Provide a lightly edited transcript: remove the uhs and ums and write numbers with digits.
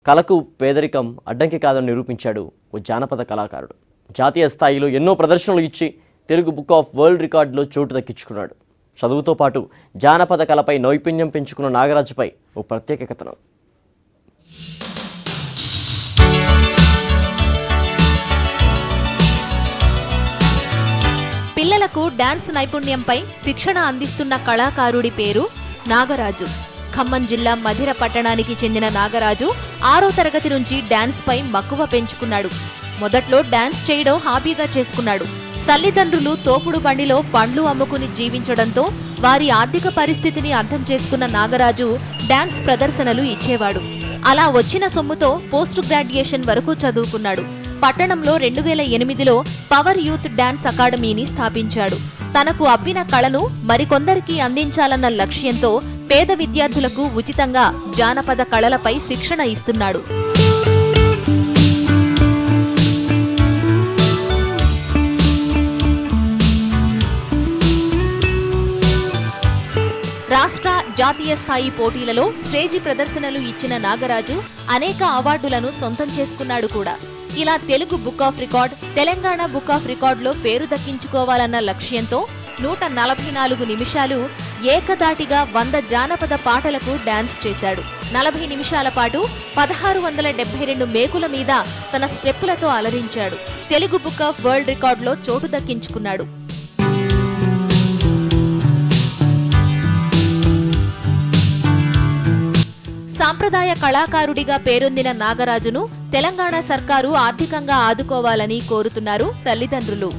కళకు పేదరికం అడ్డంకి కాదని నిరూపించాడు ఓ జానపద కళాకారుడు. జాతీయ స్థాయిలో ఎన్నో ప్రదర్శనలు ఇచ్చి తెలుగు బుక్ ఆఫ్ వరల్డ్ రికార్డులో చోటు దక్కించుకున్నాడు. చదువుతో పాటు జానపద కళపై నైపుణ్యం పెంచుకున్న నాగరాజుపై ఓ ప్రత్యేక కథనం. పిల్లలకు డాన్స్ నైపుణ్యంపై శిక్షణ అందిస్తున్న కళాకారుడి పేరు నాగరాజు. ఖమ్మం జిల్లా మధిర పట్టణానికి చెందిన నాగరాజు 6వ తరగతి నుంచి డాన్స్ పై మక్కువ పెంచుకున్నాడు. మొదట్లో డాన్స్ చేయడం హాబీగా చేసుకున్నాడు. తల్లిదండ్రులు తోపుడు బండిలో పండ్లు అమ్ముకుని జీవించడంతో వారి ఆర్థిక పరిస్థితిని అర్థం చేసుకున్న నాగరాజు డాన్స్ ప్రదర్శనలు ఇచ్చేవాడు. అలా వచ్చిన సొమ్ముతో పోస్ట్ గ్రాడ్యుయేషన్ వరకు చదువుకున్నాడు. పట్టణంలో 2008లో పవర్ యూత్ డాన్స్ అకాడమీని స్థాపించాడు. తనకు అబ్బిన కళను మరికొందరికి అందించాలన్న లక్ష్యంతో పేద విద్యార్థులకు ఉచితంగా జానపద కళలపై శిక్షణ ఇస్తున్నాడు. రాష్ట్ర, జాతీయ స్థాయి పోటీలలో స్టేజి ప్రదర్శనలు ఇచ్చిన నాగరాజు అనేక అవార్డులను సొంతం చేసుకున్నాడు కూడా. ఇలా Telugu book of record, Telangana book of రికార్డులో పేరు దక్కించుకోవాలన్న లక్ష్యంతో 144 నిమిషాలు ఏకదాటిగా 100 జానపద పాటలకు డాన్స్ చేశాడు. 40 నిమిషాల పాటు 1672 మేకుల మీద తన స్టెప్పులతో అలరించాడు. తెలుగు బుక్ ఆఫ్ వరల్డ్ రికార్డులో చోటు దక్కించుకున్నాడు. సాంప్రదాయ కళాకారుడిగా పేరొందిన నాగరాజును తెలంగాణ సర్కారు ఆర్థికంగా ఆదుకోవాలని కోరుతున్నారు తల్లిదండ్రులు.